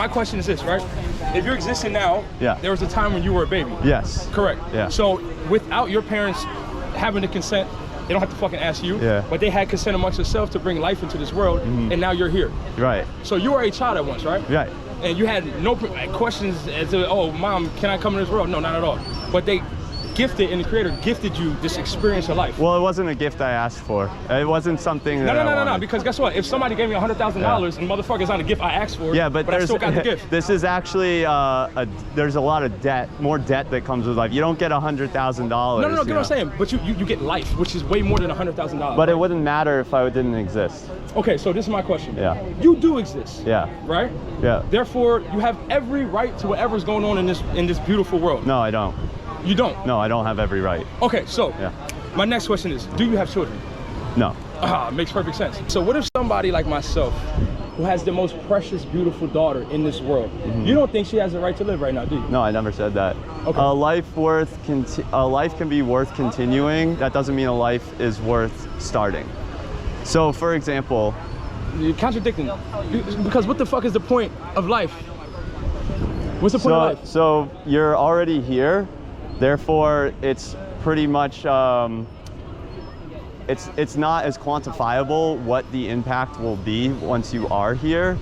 my question is this, right? If you're existing now, there was a time when you were a baby. Yes. Correct. Yeah. So without your parents having to consent, they don't have to fucking ask you, but they had consent amongst themselves to bring life into this world, and now you're here. Right. So you were a child at once, right? Right. And you had no questions as to, oh, mom, can I come in this world? No, not at all. But they gifted, and the creator gifted you this experience of life. Well, it wasn't a gift I asked for. It wasn't something that No, because guess what? If somebody gave me $100,000 and motherfucker's not a gift I asked for, but I still got the gift. This is actually, there's a lot of debt, more debt that comes with life. You don't get $100,000. No, get what I'm saying. But you get life, which is way more than $100,000. But it wouldn't matter if I didn't exist. Okay, so this is my question. Yeah. You do exist. Yeah. Right? Yeah. Therefore, you have every right to whatever's going on in this beautiful world. No, I don't. You don't? No, I don't have every right. Okay, so my next question is, do you have children? No. Makes perfect sense. So what if somebody like myself, who has the most precious, beautiful daughter in this world, you don't think she has the right to live right now, do you? No, I never said that. Okay. A life can be worth continuing. That doesn't mean a life is worth starting. So, for example, you're contradicting, because what the fuck is the point of life? What's the point of life? So you're already here. Therefore, it's pretty much, it's not as quantifiable what the impact will be once you are here.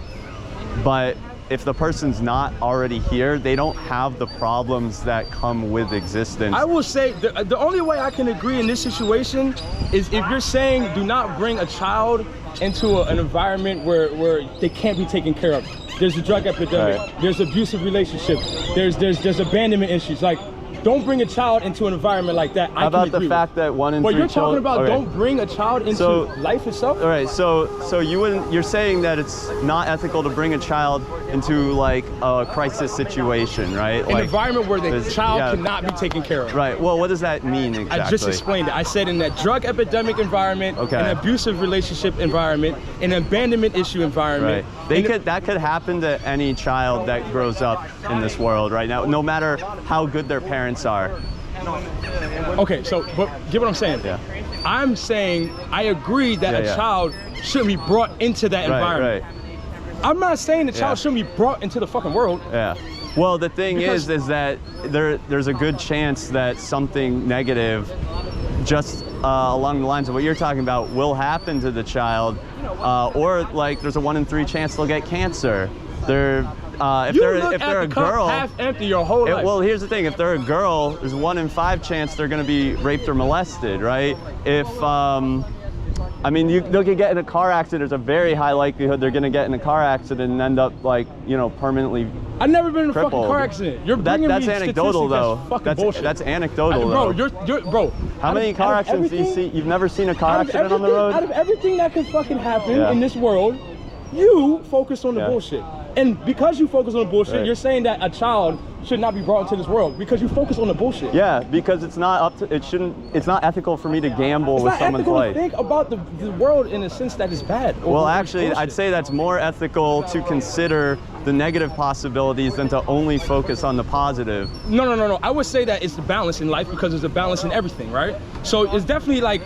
But if the person's not already here, they don't have the problems that come with existence. I will say, the only way I can agree in this situation is if you're saying do not bring a child into an environment where they can't be taken care of. There's a drug epidemic, there's abusive relationship, there's abandonment issues. Like, don't bring a child into an environment like that. How about the fact that 1 in 3 children... But you're talking about don't bring a child into life itself? All right, so you're saying that it's not ethical to bring a child into like a crisis situation, right? An environment where the child cannot be taken care of. Right, well, what does that mean exactly? I just explained it. I said in that drug epidemic environment, an abusive relationship environment, an abandonment issue environment. Right. That could happen to any child that grows up in this world right now, no matter how good their parents are. Okay, so but get what I'm saying? Yeah. I'm saying I agree that a child shouldn't be brought into that environment. Right. I'm not saying the child shouldn't be brought into the fucking world. Yeah. Well, the thing is that there's a good chance that something negative, just along the lines of what you're talking about, will happen to the child, or like there's a 1 in 3 chance they'll get cancer. If they're a girl, half empty your whole life. Well, here's the thing: if they're a girl, there's a 1 in 5 chance they're going to be raped or molested, right? If I mean, they could get in a car accident. There's a very high likelihood they're going to get in a car accident and end up like, permanently. I've never been in a crippled. fucking car accident. You're bringing that's me anecdotal though. That's fucking bullshit. That's anecdotal bro, though. Bro. How many car accidents do you see? You've never seen a car accident on the road? Out of everything that can fucking happen in this world, you focus on the bullshit. And because you focus on the bullshit, you're saying that a child should not be brought into this world because you focus on the bullshit. Yeah, because it's not it's not ethical for me to gamble with someone's life. It's not ethical to think about the world in a sense that is bad. Well, actually, I'd say that's more ethical to consider the negative possibilities than to only focus on the positive. No. I would say that it's the balance in life because there's a balance in everything, right? So it's definitely like,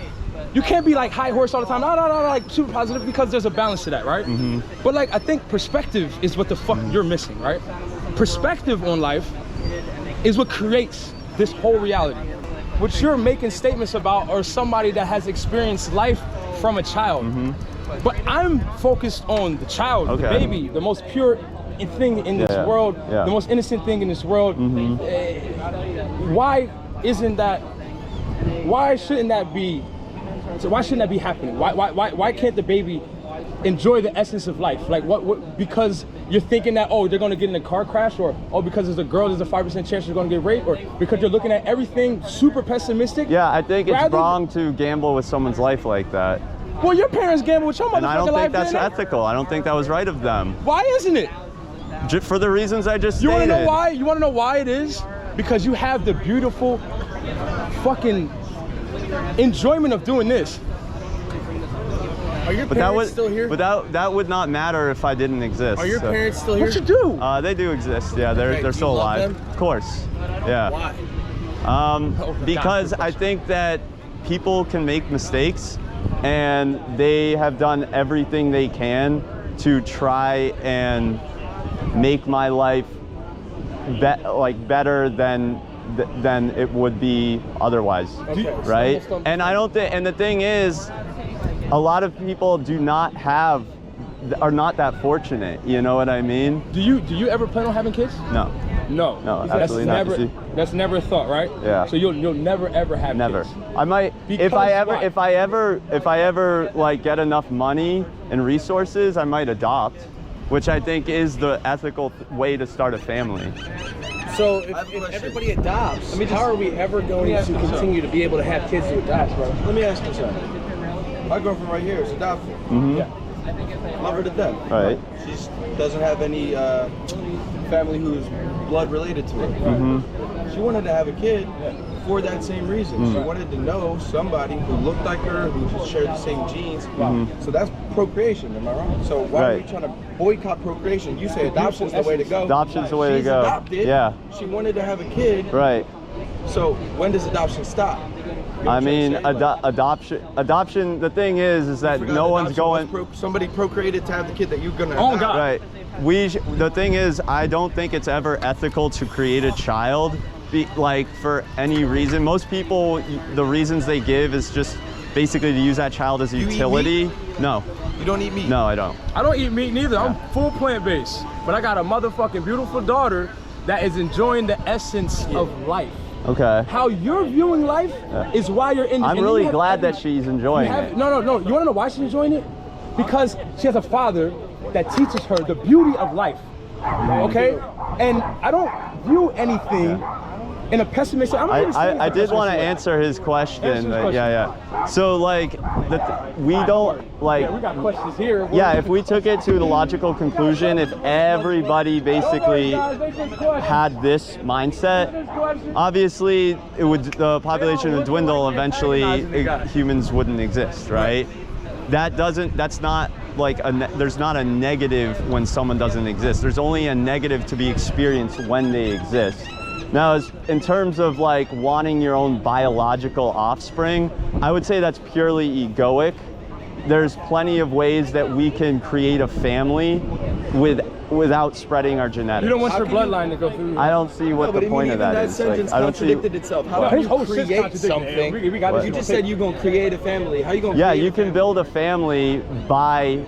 you can't be like high horse all the time, no, like super positive, because there's a balance to that, right? But like, I think perspective is what the fuck you're missing, right? Perspective on life is what creates this whole reality. What you're making statements about are somebody that has experienced life from a child. But I'm focused on the child, the baby, the most pure thing in this world, the most innocent thing in this world. Why shouldn't that be? So why shouldn't that be happening? Why can't the baby enjoy the essence of life? Like what because you're thinking that, oh, they're gonna get in a car crash, or because there's a girl, there's a 5% chance she's gonna get raped, or because you're looking at everything super pessimistic? Yeah, I think it's wrong to gamble with someone's life like that. Well, your parents gamble with your motherfucking life. And I don't think that's ethical. I don't think that was right of them. Why isn't it? For the reasons I just stated. You wanna know why? You wanna know why it is? Because you have the beautiful fucking enjoyment of doing this. Are your parents still here? But that would not matter if I didn't exist. Are your parents still here? What you do? They do exist. Yeah, they're still alive. Of course. Yeah. Why? Because I think that people can make mistakes, and they have done everything they can to try and make my life better than it would be otherwise, right? And I don't think, and the thing is, a lot of people are not that fortunate. You know what I mean? Do you ever plan on having kids? No. No, absolutely not. That's never a thought, right? Yeah. So you'll never ever have kids. I might, if I ever like get enough money and resources, I might adopt, which I think is the ethical way to start a family. So if everybody adopts, how are we ever going to continue to be able to have kids to adopt, bro? Let me ask you something. My girlfriend right here is adopted. Yeah. Love her to death. Right. She doesn't have any family who's blood related to her. She wanted to have a kid for that same reason. She wanted to know somebody who looked like her, who shared the same genes. So that's procreation, am I wrong? So why are we trying to boycott procreation? You say adoption's the way to go. Adoption's the way to go. She's adopted. Yeah. She wanted to have a kid. Right. So when does adoption stop? I mean, adoption. The thing is that no one's going. Somebody procreated to have the kid that you're gonna. Oh God. Right. The thing is, I don't think it's ever ethical to create a child, for any reason. Most people, the reasons they give is just basically to use that child as a utility. No. You don't eat meat? No, I don't. I don't eat meat neither. I'm full plant-based, but I got a motherfucking beautiful daughter that is enjoying the essence of life. Okay. How you're viewing life is why you're in. I'm really glad that she's enjoying it. No. You want to know why she's enjoying it? Because she has a father that teaches her the beauty of life. Okay? And I don't view anything in a pessimistic. I did want to answer his question. Yeah. So we don't like. Yeah, we got questions here. Yeah, if we took it to the logical conclusion, if everybody basically had this mindset, obviously the population would dwindle. Eventually, humans wouldn't exist, right? That's not like there's not a negative when someone doesn't exist. There's only a negative to be experienced when they exist. Now, in terms of like wanting your own biological offspring, I would say that's purely egoic. There's plenty of ways that we can create a family without spreading our genetics. You don't want your bloodline to go through. I don't see what the point of that is. That sentence contradicted itself. How do you create something? You just said you're gonna create a family. How are you gonna? Yeah, you can build a family by.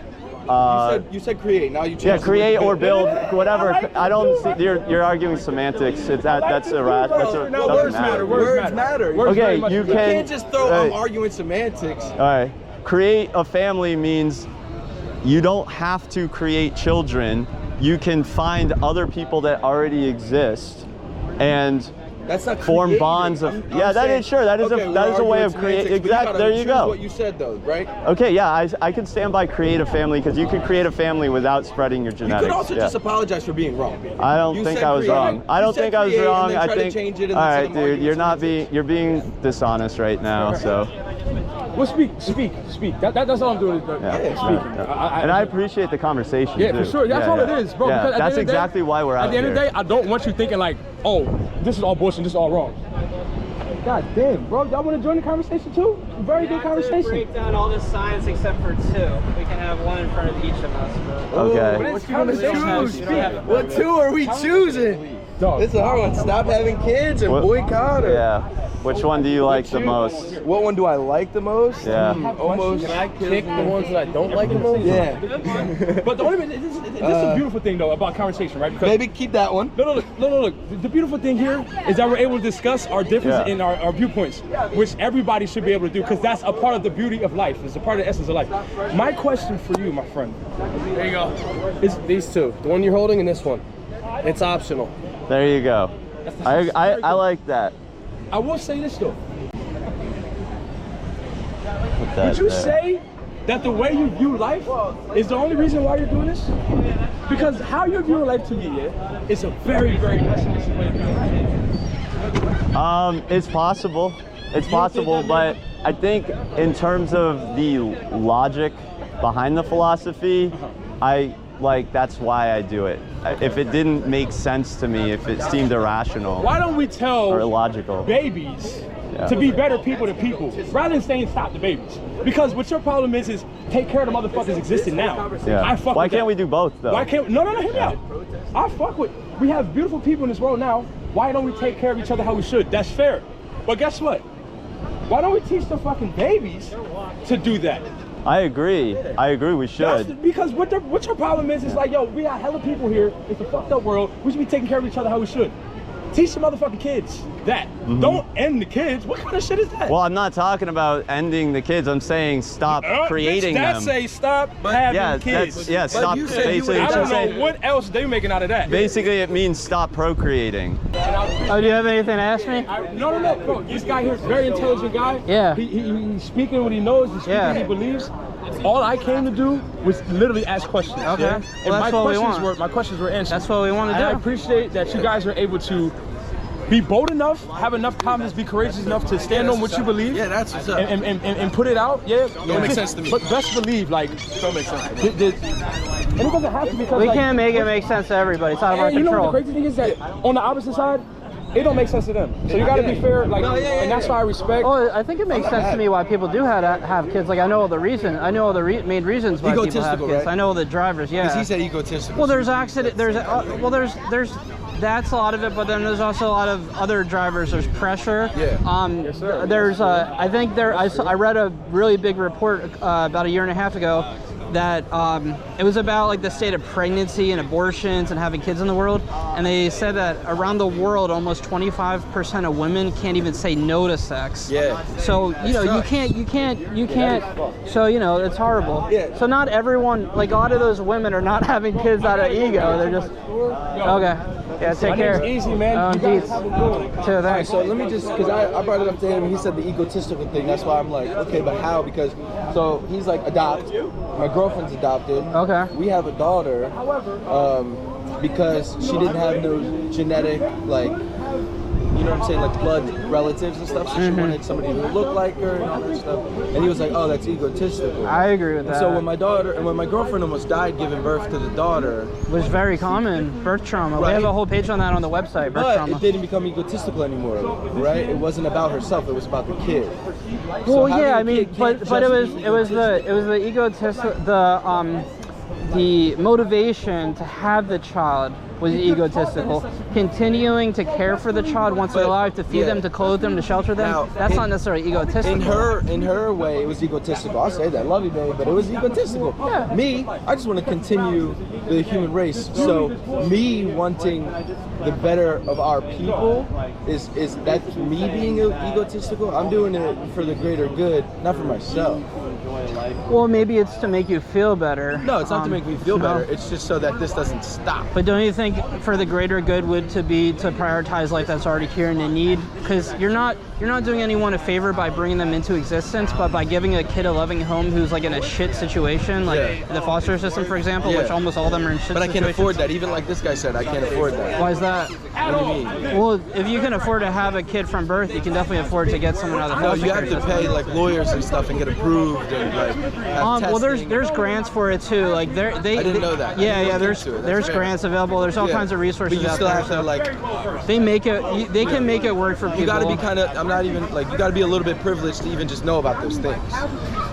You said create. Now you change. Yeah, create or build, whatever. I don't see. You're arguing semantics. That's irrational. No, words matter. Words matter. Okay, you can't just throw. I'm arguing semantics. All right. Create a family means you don't have to create children. You can find other people that already exist, and that's not form bonds of. That is a way of creating. Exactly. There you go. What you said though, right? Okay. Yeah, I can stand by create a family because you can create a family without spreading your genetics. You could also just apologize for being wrong. I don't think I was wrong. I don't think I was wrong. I think. All right, dude. You're being dishonest right now. So. Well, speak. That's all I'm doing. Speaking. And I appreciate the conversation. Yeah, for sure. That's all it is, bro. Yeah, that's exactly why we're out here. At the end of the day, I don't want you thinking like, oh, this is all bullshit, this is all wrong. God damn, bro. Y'all want to join the conversation too? Very good conversation. Break down all this science except for 2. We can have one in front of each of us. But Okay. What you gonna choose? What 2 are we choosing? It's a hard one. Stop having kids and boycott. Yeah. Which one do you like the most? What one do I like the most? Yeah. Almost. Can I pick the ones that I don't like the most? Yeah. But the only this is a beautiful thing though about conversation, right? Because maybe keep that one. No. Look. The beautiful thing here is that we're able to discuss our differences in our viewpoints, which everybody should be able to do, because that's a part of the beauty of life. It's a part of the essence of life. My question for you, my friend. There you go. Is these 2, the one you're holding and this one. It's optional. There you go. I like that. I will say this though. Would Would you say that the way you view life is the only reason why you're doing this? Because how you're viewing life to me is a very, very pessimistic way of viewing life. It's possible. It's possible, but I think in terms of the logic behind the philosophy, that's why I do it. If it didn't make sense to me, if it seemed irrational, why don't we tell or illogical babies to be better people to people, rather than saying stop the babies. Because what your problem is take care of the motherfuckers existing now. Yeah. I fuck Why with can't that. we do both though? Why can't no, hear me out. I fuck with, we have beautiful people in this world now. Why don't we take care of each other how we should? That's fair. But guess what? Why don't we teach the fucking babies to do that? I agree. We should. Because what your problem is like, yo, we got hella people here. It's a fucked up world. We should be taking care of each other how we should. Teach the motherfucking kids that. Don't end the kids. What kind of shit is that? Well, I'm not talking about ending the kids. I'm saying stop creating that them. say stop having kids. Stop. you said you Basically, I don't saying- know what else they making out of that. Basically, it means stop procreating. Oh, do you have anything to ask me? No, bro. This guy here is a very intelligent guy. Yeah. He's speaking what he knows. He's speaking what he believes. All I came to do was literally ask questions. Okay. Yeah? Well, And that's what we want. my questions were answered. That's what we want to And I do. appreciate that you guys are able to be bold enough, have enough confidence, be courageous enough to stand on what you believe. Yeah, that's what's up. And put it out. Yeah. Don't make sense to me. But best believe, like, Don't make sense. and it doesn't have to because We like, can't make it make sense to everybody. It's out of our and you know what control. the crazy thing is that on the opposite side, it don't make sense to them. So you gotta be fair, like, and that's why I respect. Oh, I think it makes sense to me why people do have kids. Like I know all the reason. I know all the main reasons why people have Egotistical, kids. right? I know all the drivers. Yeah. Because he said egotistical. Well, there's accident. There's that's a lot of it, but then there's also a lot of other drivers. There's pressure. Yeah. There's I think I read a really big report about a year and a half ago that it was about like the state of pregnancy and abortions and having kids in the world, and they said that around the world almost 25% of women can't even say no to sex. Yeah. So you know you can't. So you know it's horrible. Yeah. So not everyone, like a lot of those women are not having kids out of ego. They're just okay. Yeah, take My care. name's Easy, man. You guys have a good one. Too, All right, thanks. so let me just, because I brought it up to him, and he said the egotistical thing. That's why I'm like, okay, but how? Because, so he's like, adopt. My girlfriend's adopted. Okay. We have a daughter because she didn't have no genetic, like, you know what I'm saying, like blood relatives and stuff. So she wanted somebody who looked like her and all that stuff. And he was like, oh, that's egotistical. I agree with And that. so when my girlfriend almost died giving birth to the daughter, was very common, birth trauma. We Right. have a whole page on that on the website, birth but trauma. it didn't become egotistical anymore, right? It wasn't about herself, it was about the kid. Well, having yeah, a I mean, kid but can't it just was be the egotistical, the motivation to have the child was egotistical. Continuing to care for the child once they're alive, to feed them, to clothe them, to shelter them, Now, that's not necessarily egotistical. In her way, it was egotistical. I'll say that, love you, babe, but it was egotistical. Yeah. Me, I just want to continue the human race. So me wanting the better of our people is that me being egotistical? I'm doing it for the greater good, not for myself. Well, maybe it's to make you feel better. No, it's not to make me feel no. better. It's just so that this doesn't stop. But don't you think for the greater good would to prioritize life that's already here and in need? Because you're not doing anyone a favor by bringing them into existence, but by giving a kid a loving home who's like in a shit situation, like the foster system, for example, which almost all of them are in shit But I situations. can't afford that. Even like this guy said, I can't afford that. Why is that? What do you mean? Well, if you can afford to have a kid from birth, you can definitely afford to get someone out of the No, foster you have care to system. pay like lawyers and stuff and get approved and like have Well, testing. there's grants for it too. Like they I didn't know that. Yeah, I didn't yeah. look There's into it. That's there's fair. grants available. There's all Yeah. kinds of resources But you out still there. have to So like. they make it. They can make it work for people. You got to be kind of. I'm not even like. You got to be a little bit privileged to even just know about those things.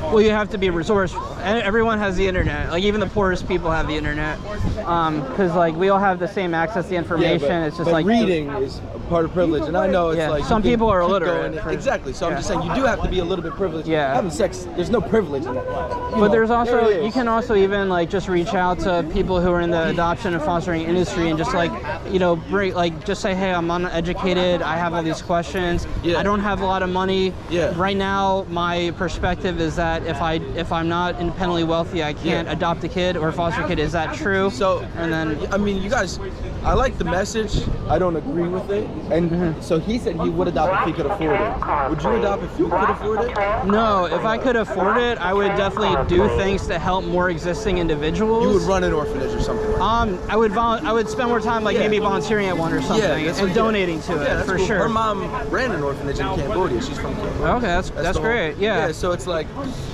Well, you have to be resourceful. Everyone has the internet. Like even the poorest people have the internet, because like we all have the same access to information. Yeah, It's just but like reading is a part of privilege, and I know it's Yeah, like some you can people are keep illiterate going. for- Exactly. So I'm yeah. just saying you do have to be a little bit privileged. Yeah. Having sex, there's no privilege in that. But there's also, there it is. you can also even like just reach out to people who are in the adoption and fostering industry and just like, you know, bring like just say, hey, I'm uneducated. I have all these questions. Yeah. I don't have a lot of money. Yeah. Right now, my perspective is that if I'm not independently wealthy, I can't adopt a kid or foster a kid. Is that true? So, and then I mean, you guys, I like the message. I don't agree with it. And so he said he would adopt if he could afford it. Would you adopt if you could afford it? no, if I could afford it, I would definitely do things to help more existing individuals. You would run an orphanage or something. I would spend more time like maybe volunteering at one or something that's and what- donating to yeah, it that's for cool. sure. Her mom ran an orphanage in Cambodia. She's from Cambodia. Okay, that's the whole- great. Yeah. So it's like,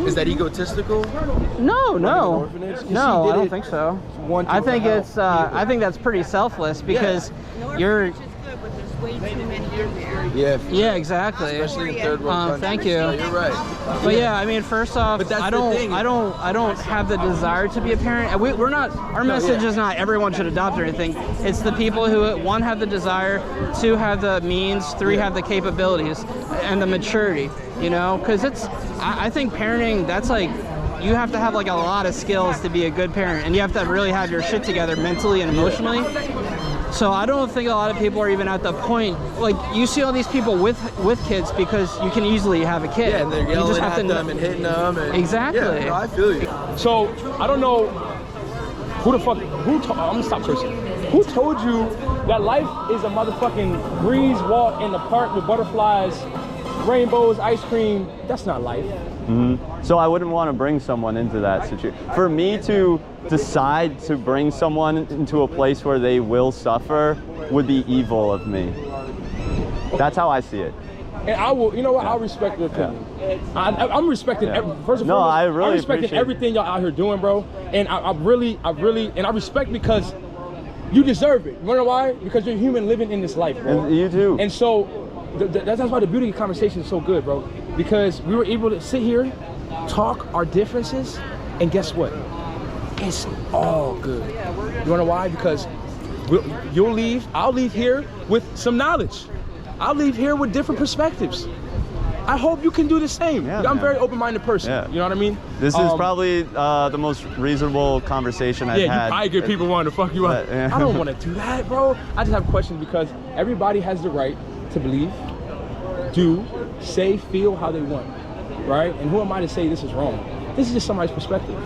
is that egotistical? No, an no, orphanage? 'Cause no. she I did don't it think so. wanting I think to help it's. I think that's pretty selfless because you're. way too many in there. Yeah. Yeah, exactly. Especially in third world countries. Thank you. No, you're right. But yeah, I mean, first off, But that's I the thing. don't have the desire to be a parent. And we're not. Our message is not everyone should adopt or anything. It's the people who, one, have the desire, two, have the means, three, have the capabilities, and the maturity. You know, because I think parenting, that's like, you have to have like a lot of skills to be a good parent, and you have to really have your shit together mentally and emotionally. So I don't think a lot of people are even at the point, like, you see all these people with kids because you can easily have a kid. Yeah, and they're You just yelling have at them and hitting them. And, Exactly. Yeah, no, I feel you. So I don't know who the fuck, I'm gonna stop cursing. Who told you that life is a motherfucking breeze walk in the park with butterflies, rainbows, ice cream? That's not life. So I wouldn't want to bring someone into that situation. For me to decide to bring someone into a place where they will suffer would be evil of me. That's how I see it. And I will, you know what? I'll respect your opinion. I'm respecting first and No, foremost, I really I'm respecting appreciate everything y'all out here doing, bro. And I really, and I respect because you deserve it. You wanna know why? Because you're human living in this life, bro. And you too. And so that's why the beauty of the conversation is so good, bro. Because we were able to sit here, talk our differences, and guess what? It's all good. You wanna know why? Because you'll leave, I'll leave here with some knowledge. I'll leave here with different perspectives. I hope you can do the same. Yeah, I'm man. a very open-minded person. Yeah. You know what I mean? This is probably the most reasonable conversation I've had. I get people wanting to fuck you up. Yeah. I don't want to do that, bro. I just have questions because everybody has the right to believe, do, say, feel how they want, right? And who am I to say this is wrong? This is just somebody's perspective.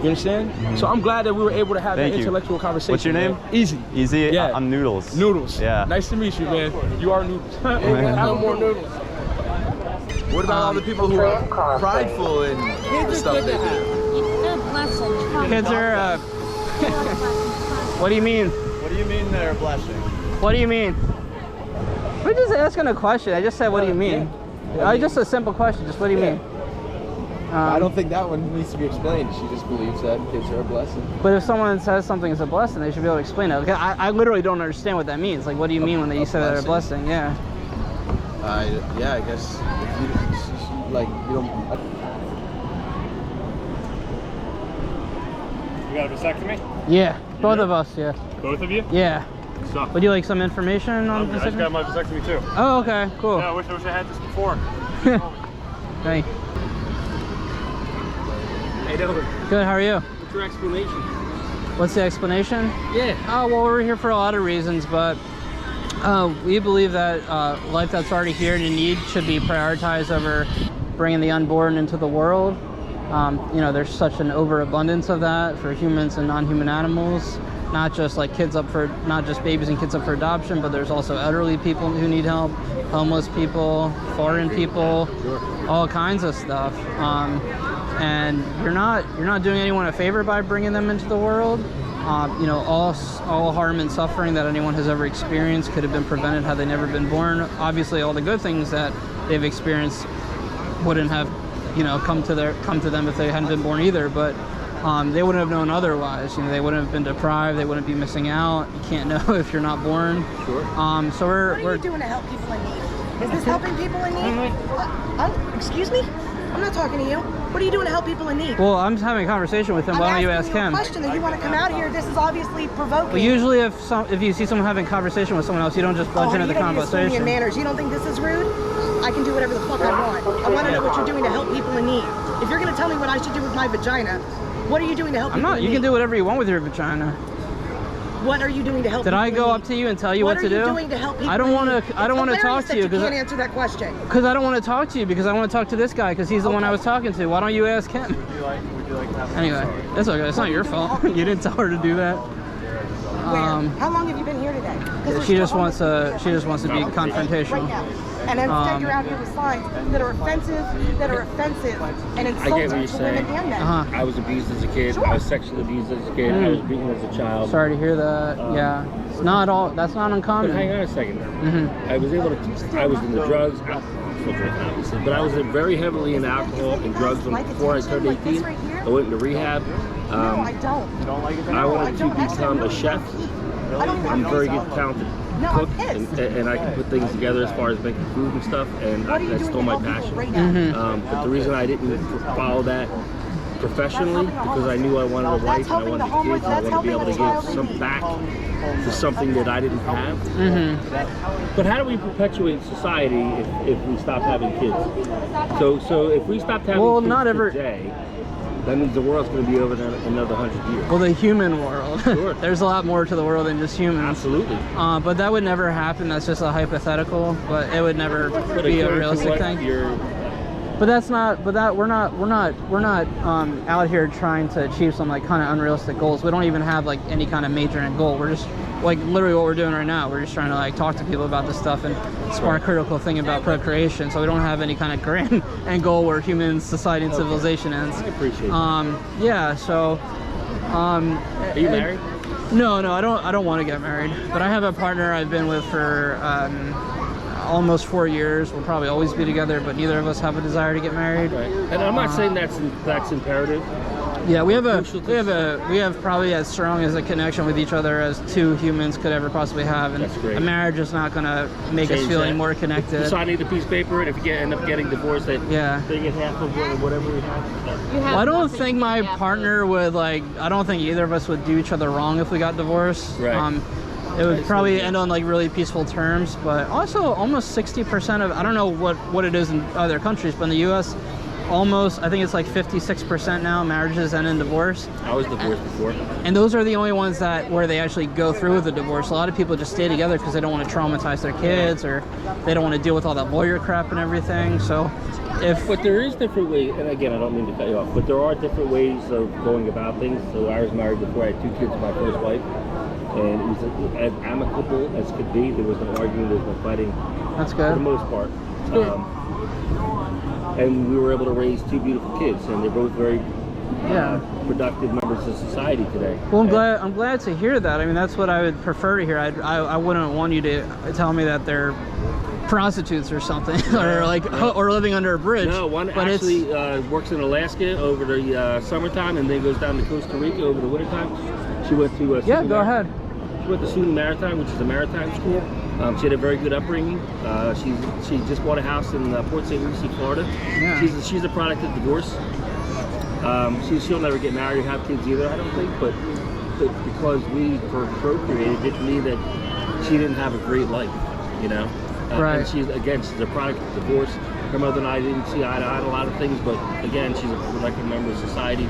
You understand? So I'm glad that we were able to have Thank that you. intellectual conversation. What's your name? Man. Easy. Easy? Yeah. I'm Noodles. Noodles. Yeah. Nice to meet you, man. You are Noodles. Have more noodles. What about all the people who are prideful and stuff they do? They're blessed. Kids are, what do you mean? What do you mean they're blushing? What do you mean? We're just asking a question. I just said, what do you mean? Just a simple question. Just what do you mean? I don't think that one needs to be explained. She just believes that kids are a blessing. But if someone says something is a blessing, they should be able to explain it. Like, I literally don't understand what that means. Like, what do you mean when you say they're a blessing? Yeah. Yeah, I guess if you, like, you don't. You got a vasectomy? Yeah. Both of us, yeah. Both of you? Yeah. Stop. Would you like some information on I just got my vasectomy too. Oh, okay. Cool. Yeah, I wish I had this before. Hey. Hey, Delvin, Good, how are you? what's your explanation? What's the explanation? Yeah. Oh, well, we're here for a lot of reasons, but we believe that life that's already here and in need should be prioritized over bringing the unborn into the world. You know, there's such an overabundance of that for humans and non-human animals. Not just like not just babies and kids up for adoption, but there's also elderly people who need help, homeless people, foreign people, all kinds of stuff. And you're not doing anyone a favor by bringing them into the world. You know, all harm and suffering that anyone has ever experienced could have been prevented had they never been born. Obviously, all the good things that they've experienced wouldn't have, you know, come to them if they hadn't been born either. But they wouldn't have known otherwise. You know, they wouldn't have been deprived. They wouldn't be missing out. You can't know if you're not born. Sure. So What are you doing to help people in need? Is this helping people in need? Excuse me? I'm not talking to you. What are you doing to help people in need? Well, I'm having a conversation with him. Why don't you ask him? I'm asking you a question that you want to come out here. This is obviously provoking. Well, usually if you see someone having a conversation with someone else, you don't just budge into the You don't need to school me in conversation. manners. You don't think this is rude? I can do whatever the fuck I want. I want to know what you're doing to help people in need. If you're going to tell me what I should do with my vagina, what are you doing to help people in need? You can do whatever you want with your vagina. What are you doing to help Did people I go in up need? to you and tell you what to do? What are you doing to help people I don't want in need? to. I don't want to talk to you because you because can't answer that question. I don't want to talk to you because I want to talk to this guy because he's the one I was talking to. Why don't you ask him? Would you like to have Anyway, that's okay. It's not your fault. You didn't tell her to do that. How long have you been here today? 'Cause there's She just still wants to. She just wants to be right confrontational. now. And instead you're out here with signs that are offensive, and insulting what you're to women saying. and men. I was abused as a kid. Sure. I was sexually abused as a kid. I was beaten as a child. Sorry to hear that. Yeah, it's not all. That's not uncommon. But hang on a second. I was able to. I was in the drugs. I still drink, obviously, but I was very heavily in alcohol and drugs before I turned 18. I went into rehab. No, I don't. I wanted to become a chef. I'm very good talented. No, cook I'm pissed. and I can put things together as far as making food and stuff, and What are you that's doing still to my help people passion. right now? But the reason I didn't follow that professionally, because I knew I wanted a wife and I wanted kids, and I wanted to be able to give some back to something that I didn't have. But how do we perpetuate society if we stop having kids? So if we stopped having kids today, that means the world's going to be over in another 100 years. Well, the human world. Sure. There's a lot more to the world than just humans. Absolutely. But that would never happen. That's just a hypothetical. But it would never be a realistic thing. But that's not. But that we're not out here trying to achieve some like kind of unrealistic goals. We don't even have like any kind of major end goal. We're just like literally what we're doing right now. We're just trying to like talk to people about this stuff and spark critical thing about procreation. So we don't have any kind of grand end goal where humans, society, and civilization ends. I appreciate that. Yeah. So. Are you married? No, I don't want to get married. But I have a partner I've been with for almost 4 years. We'll probably always be together, but neither of us have a desire to get married. Right. And I'm not saying that's imperative. Yeah, we have probably as strong as a connection with each other as two humans could ever possibly have, and that's great. A marriage is not going to make us feel any more connected. If signing the piece of paper, and if you end up getting divorced, they get half of whatever we have. Well, I don't think my partner would I don't think either of us would do each other wrong if we got divorced. Right. It would probably end on like really peaceful terms, but also almost 60% of, I don't know what it is in other countries, but in the US, almost, I think it's like 56% now, marriages end in divorce. I was divorced before. And those are the only ones where they actually go through with the divorce. A lot of people just stay together because they don't want to traumatize their kids, or they don't want to deal with all that lawyer crap and everything. So But there is different ways, and again, I don't mean to cut you off, but there are different ways of going about things. So I was married before I had 2 kids with my first wife, and it was as amicable as could be. There was no arguing, there was no fighting. That's good. For the most part. And we were able to raise 2 beautiful kids, and they're both very productive members of society today. Well, I'm glad to hear that. I mean, that's what I would prefer to hear. I wouldn't want you to tell me that they're prostitutes or something, or living under a bridge. No, one actually works in Alaska over the summertime, and then goes down to Costa Rica over the wintertime. She went to go ahead. She went to Student Maritime, which is a maritime school. She had a very good upbringing. She just bought a house in Port St. Lucie, Florida. Yeah. She's a product of divorce. She'll never get married or have kids either, I don't think. But because we procreated, didn't mean that she didn't have a great life, you know. Right. And she's a product of divorce. Her mother and I didn't see eye to eye on a lot of things, but again, she's a productive member of society.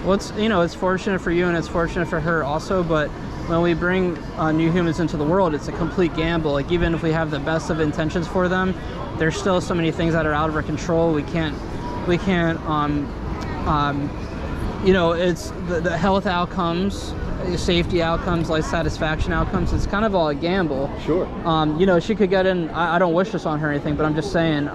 Well, it's fortunate for you and it's fortunate for her also, but when we bring new humans into the world, it's a complete gamble. Like, even if we have the best of intentions for them, there's still so many things that are out of our control. We can't it's the health outcomes, safety outcomes, life satisfaction outcomes. It's kind of all a gamble. Sure. She could get in, I don't wish this on her or anything, but I'm just saying,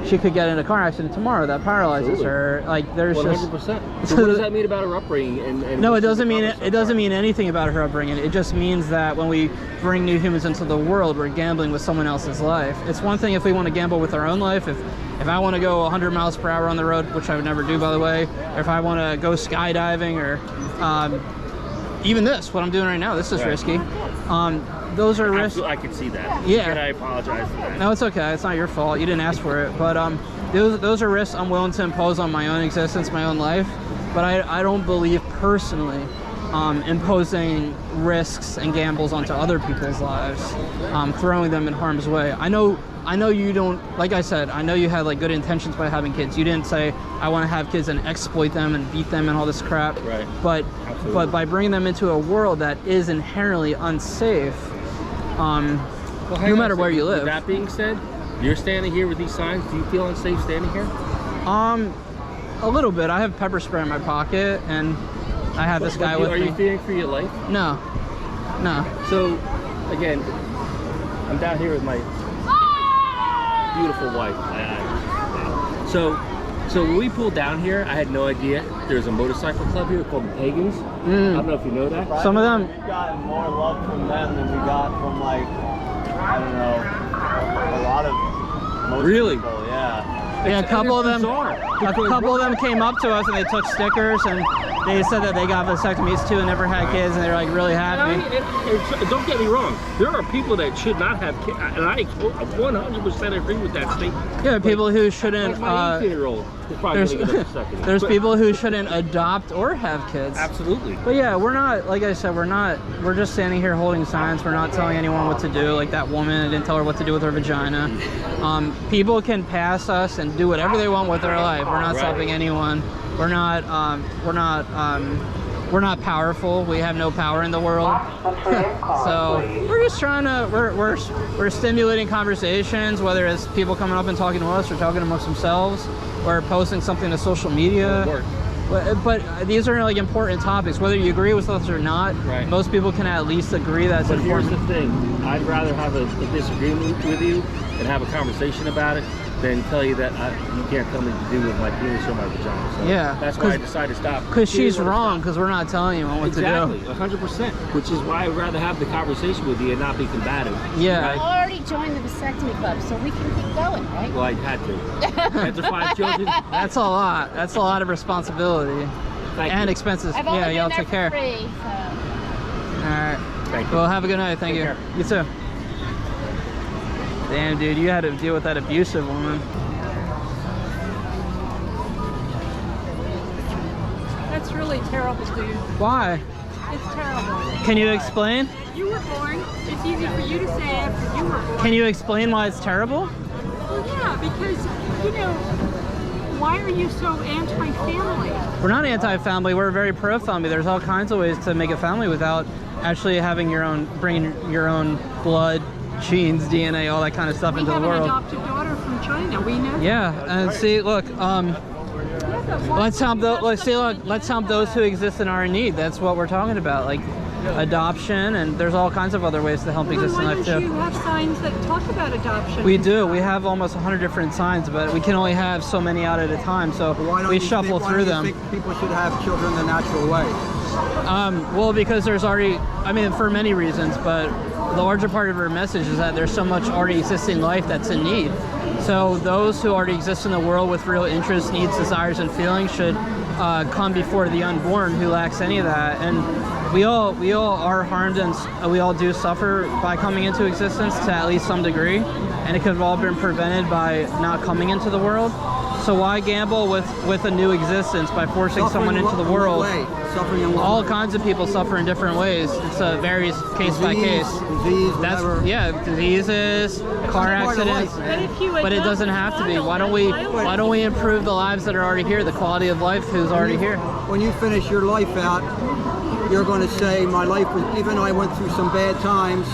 she could get in a car accident tomorrow that paralyzes her. Like, there's 100%. just... So what does that mean about her upbringing? And no, it doesn't mean anything about her upbringing. It just means that when we bring new humans into the world, we're gambling with someone else's life. It's one thing if we want to gamble with our own life. If I want to go 100 miles per hour on the road, which I would never do, by the way, or if I want to go skydiving, or even what I'm doing right now, this is risky. Those are risks. I can see that. Yeah. And I apologize for that. No, it's okay. It's not your fault. You didn't ask for it. But those are risks I'm willing to impose on my own existence, my own life. But I don't believe personally imposing risks and gambles onto other people's lives, throwing them in harm's way. I know you don't, like I said, I know you had like good intentions by having kids. You didn't say I want to have kids and exploit them and beat them and all this crap. Right. But by bringing them into a world that is inherently unsafe, no matter where you live. With that being said, you're standing here with these signs. Do you feel unsafe standing here? A little bit. I have pepper spray in my pocket, and I have this guy with me. Are you fearing for your life? No. So, again, I'm down here with my beautiful wife. So when we pulled down here, I had no idea there's a motorcycle club here called the Pagans. I don't know if you know that. Some of them. We've gotten more love from them than we got from, like, I don't know, a lot of most people. Yeah. Yeah, a couple of them. bizarre. A couple of them came up to us and they took stickers and they said that they got vasectomies too and never had kids and they're like really happy. And don't get me wrong. There are people that should not have kids, and I 100% agree with that statement. Yeah, people who shouldn't. Like my 18-year-old is probably going to get a vasectomy. There's But- people who shouldn't adopt or have kids. Absolutely. But yeah, we're not, like I said, we're just standing here holding signs. We're not telling anyone what to do. Like that woman, I didn't tell her what to do with her vagina. People can pass us and do whatever they want with their life. We're not stopping anyone. We're not powerful. We have no power in the world. So we're just trying to, we're stimulating conversations, whether it's people coming up and talking to us or talking amongst themselves or posting something to social media. But these are like important topics, whether you agree with us or not. Right. Most people can at least agree that's But important. here's the thing, I'd rather have a disagreement with you and have a conversation about it than tell you that you can't tell me to do with my penis or my vagina. So Yeah, that's why I decided to stop. Because she's wrong, because we're not telling you what to do. Exactly, 100%. Which is why I'd rather have the conversation with you and not be combative. Yeah. Right? I already joined the vasectomy club, so we can keep going, right? Well, I had to. After 5 children. That's a lot. That's a lot of responsibility. Thank And you. expenses. I've only Yeah, been y'all there take for care. free, so. All right. Thank you. Well, have a good night. Thank Take you. care. You too. Damn, dude, you had to deal with that abusive woman. That's really terrible, dude. Why? It's terrible. Can you explain? You were born. It's easy for you to say after you were born. Can you explain why it's terrible? Well, yeah, because, you know, why are you so anti-family? We're not anti-family. We're very pro-family. There's all kinds of ways to make a family without actually having your own, bringing your own blood, genes, DNA, all that kind of stuff into the We have world. an adopted daughter from China. We know. Yeah, and see, look, let's help those who exist and are in need. That's what we're talking about, like adoption, and there's all kinds of other ways to help exist in Why life don't too. you have signs that talk about adoption? We do. We have almost 100 different signs, but we can only have so many out at a time, so we shuffle through them. Why do you think people should have children the natural way? Well, because there's already, I mean, for many reasons, but the larger part of our message is that there's so much already existing life that's in need. So those who already exist in the world with real interests, needs, desires, and feelings should come before the unborn who lacks any of that. And we all are harmed, and we all do suffer by coming into existence to at least some degree. And it could have all been prevented by not coming into the world. So why gamble with a new existence by forcing someone into the world? All kinds of people suffer in different ways. It's varies case by case. Diseases, car accidents. But it doesn't have to be. Why don't we improve the lives that are already here, the quality of life who's already here? When you finish your life out, you're going to say, my life was, even though I went through some bad times,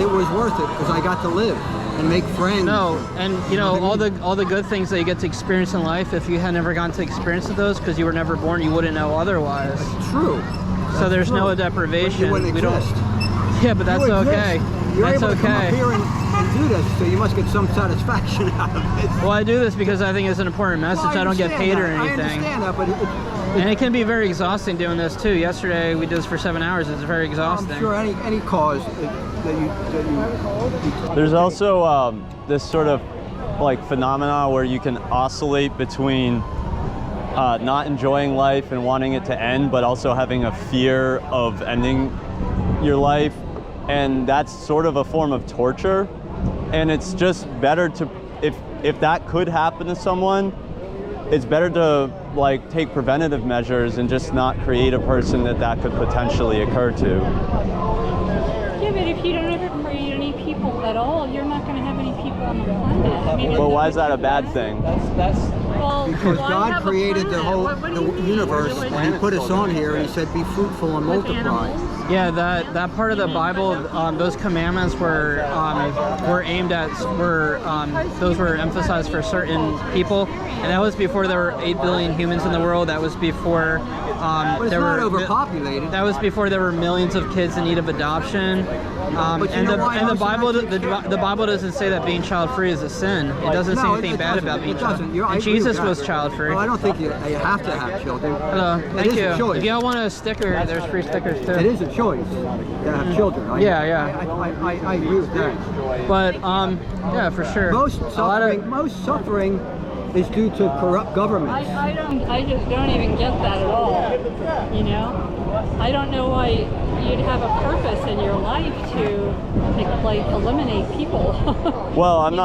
it was worth it because I got to live and make friends. No, and you know, all the good things that you get to experience in life, if you had never gotten to experience those because you were never born, you wouldn't know otherwise. That's true. So there's no deprivation. You wouldn't exist. Yeah, but that's okay. You're That's able to come up okay. here and do this, so you must get some satisfaction out of it. Well, I do this because I think it's an important message. Well, I don't get paid or I anything. understand that, but And it can be very exhausting doing this too. Yesterday we did this for 7 hours. It's very exhausting. I'm sure any cause that you There's also this sort of like phenomena where you can oscillate between not enjoying life and wanting it to end, but also having a fear of ending your life. And that's sort of a form of torture. And it's just better to, if that could happen to someone, it's better to like take preventative measures and just not create a person that could potentially occur to. Yeah, but if you don't ever create any people at all, you're not going to have any people on the planet. I mean, But why is that a bad thing? Because God created the whole universe and He put us on here and He said, "Be fruitful and multiply." Yeah, that part of the Bible, those commandments were aimed at, those were emphasized for certain people, and that was before there were 8 billion humans in the world. That was before But it's not overpopulated. That was before there were millions of kids in need of adoption. And the Bible doesn't say that being child-free is a sin. It doesn't say anything bad about being child-free. And Jesus was child-free. Well, I don't think you have to have children. Hello, thank you. A choice. If y'all want a sticker, there's free stickers too. It is a choice to have children. I agree with that. But yeah, for sure. Most suffering is due to corrupt governments. I just don't even get that at all. You know, I don't know why you'd have a purpose in your life to like eliminate people. Well, I'm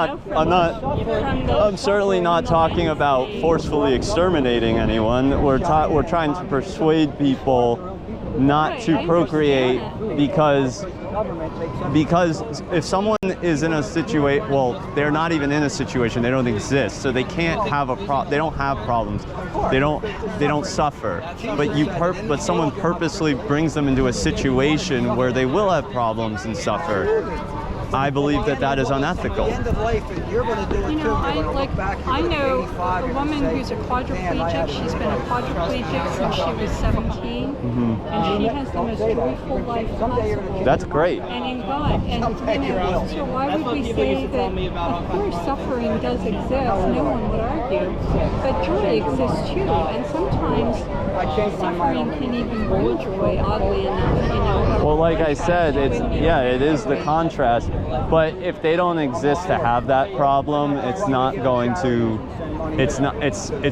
certainly not talking about forcefully exterminating anyone. We're trying to persuade people not to procreate because if someone is in a situation, well, they're not even in a situation, they don't exist, so they can't have they don't have problems, they don't suffer, but someone purposely brings them into a situation where they will have problems and suffer. I believe that is unethical. You know, I know a woman who's a quadriplegic. She's been a quadriplegic since she was 17, and she has the most joyful life possible. That's great. And in God, and you know, so why would we say that? Of course, suffering does exist. No one would argue, but joy exists too. And sometimes suffering can even bring joy. Oddly enough, you know. Well, like I said, it is the contrast. But if they don't exist to have that problem, it's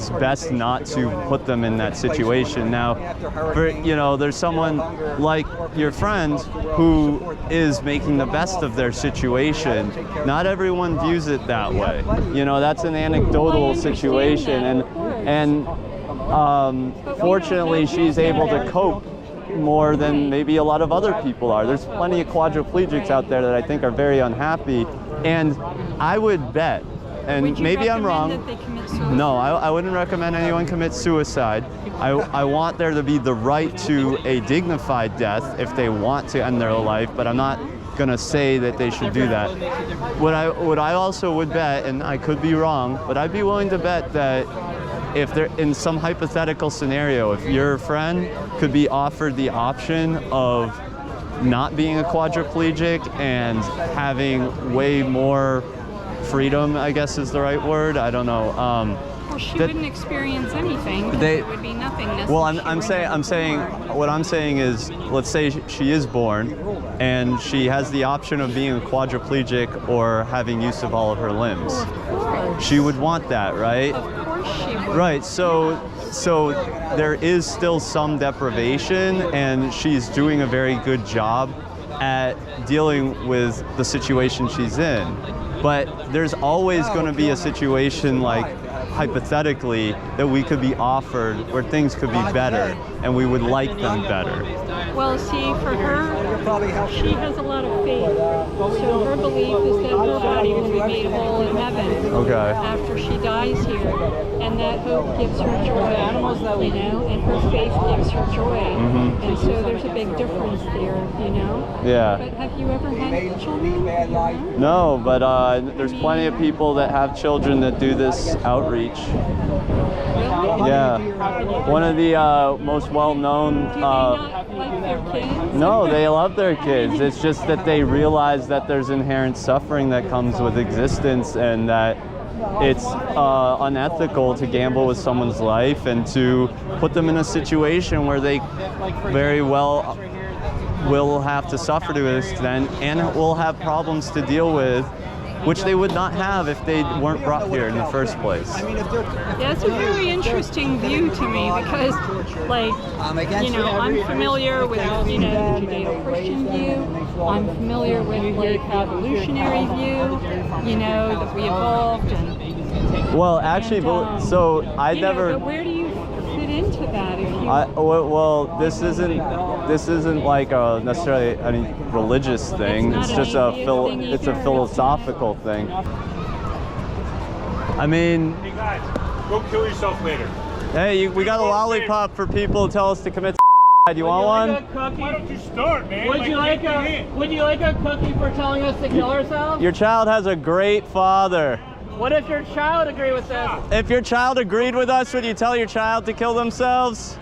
best not to put them in that situation. Now, there's someone like your friend who is making the best of their situation. Not everyone views it that way. You know, that's an anecdotal situation, and fortunately, she's able to cope more than maybe a lot of other people are. There's plenty of quadriplegics out there that I think are very unhappy, and I would bet, and maybe I'm wrong. That they commit suicide? No, I wouldn't recommend anyone commit suicide. I want there to be the right to a dignified death if they want to end their life, but I'm not gonna say that they should do that. What I also would bet, and I could be wrong, but I'd be willing to bet that if they're in some hypothetical scenario, if your friend could be offered the option of not being a quadriplegic and having way more freedom, I guess is the right word, I don't know. Well, she wouldn't experience anything. It would be nothingness. Well, I'm saying is, let's say she is born and she has the option of being a quadriplegic or having use of all of her limbs. Well, of course. She would want that, right? Of course she would. Right, so there is still some deprivation, and she's doing a very good job at dealing with the situation she's in. But there's always going to be a situation, like hypothetically, that we could be offered where things could be better, and we would like them better. Well, see, for her, she has a lot of faith. So her belief is that her body will be made whole in heaven after she dies here. And that hope gives her joy, you know, and her faith gives her joy. And so there's a big difference there, you know. Yeah. But have you ever had children? No, but there's plenty of people that have children that do this outreach. Yeah. One of the most well-known... Do they not like their kids? No, they love their kids. It's just that they realize that there's inherent suffering that comes with existence, and that it's unethical to gamble with someone's life and to put them in a situation where they very well will have to suffer to an extent and will have problems to deal with, which they would not have if they weren't brought here in the first place. Yeah, it's a very interesting view to me because, like, you know, I'm familiar with, you know, the Judeo-Christian view. I'm familiar with, like, evolutionary view, you know, that we evolved and... Well, actually, so I never... Know, but where do you fit into that? If you... well, this isn't like necessarily any religious thing. It's just it's a philosophical thing. I mean, hey guys, go kill yourself later. Hey, we got a lollipop for people who tell us to commit suicide. You want one? Why don't you start, man? Would you like a cookie for telling us to kill ourselves? Your child has a great father. What if your child agreed with this? If your child agreed with us, would you tell your child to kill themselves?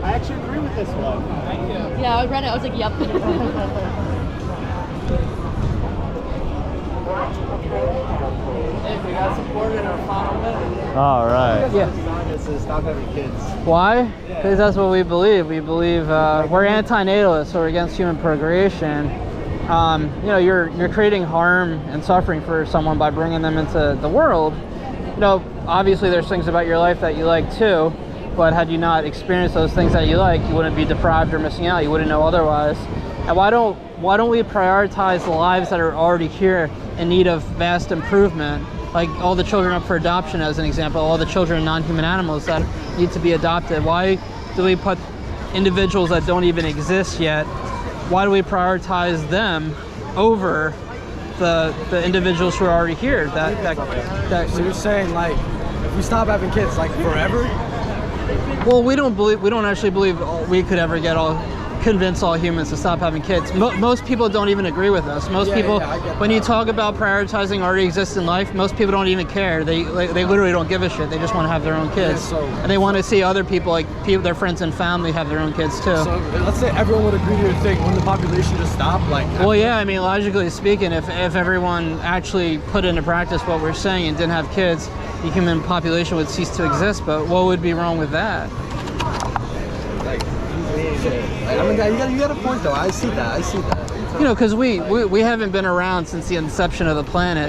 I actually agree with this one. Yeah, I read it. I was like, yep. Hey, we got support in our final minute. All right. Yeah. Stop having kids. Why? Because that's what we believe. We believe we're anti-natalist, so we're against human procreation. you know, you're creating harm and suffering for someone by bringing them into the world. You know, obviously there's things about your life that you like too, but had you not experienced those things that you like, you wouldn't be deprived or missing out. You wouldn't know otherwise. And why don't we prioritize the lives that are already here in need of vast improvement? Like all the children up for adoption, as an example, all the children of non-human animals that need to be adopted. Why do we put individuals that don't even exist yet? Why do we prioritize them over the individuals who are already here? So you're saying, like, if we stop having kids, like, forever? Well, we don't actually believe we could ever convince all humans to stop having kids. Most people don't even agree with us. Most people, when you talk about prioritizing already existing life, most people don't even care. They literally don't give a shit. They just want to have their own kids, and they want to see other people, like their friends and family, have their own kids too. So let's say everyone would agree to your thing. Wouldn't the population just stop? Like, well, yeah. I mean, logically speaking, if everyone actually put into practice what we're saying and didn't have kids, the human population would cease to exist. But what would be wrong with that? I mean, you got a point though. I see that. You know, because we haven't been around since the inception of the planet.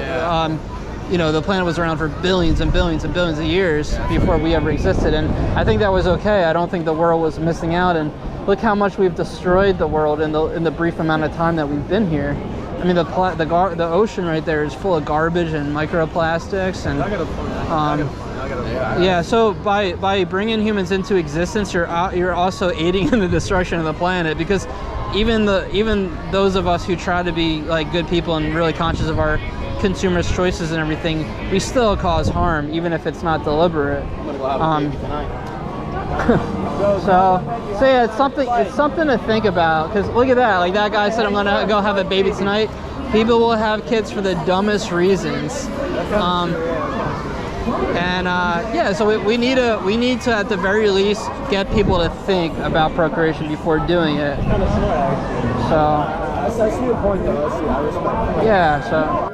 You know, the planet was around for billions and billions and billions of years before we ever existed, and I think that was okay. I don't think the world was missing out, and look how much we've destroyed the world in the brief amount of time that we've been here. I mean, the ocean right there is full of garbage and microplastics, and yeah. So by bringing humans into existence, you're also aiding in the destruction of the planet, because even those of us who try to be like good people and really conscious of our consumers' choices and everything, we still cause harm, even if it's not deliberate. So yeah, it's something to think about, because look at that. Like that guy said, I'm gonna go have a baby tonight. People will have kids for the dumbest reasons. Yeah, so we need to at the very least get people to think about procreation before doing it. So I see your point though. I respect that. Yeah, so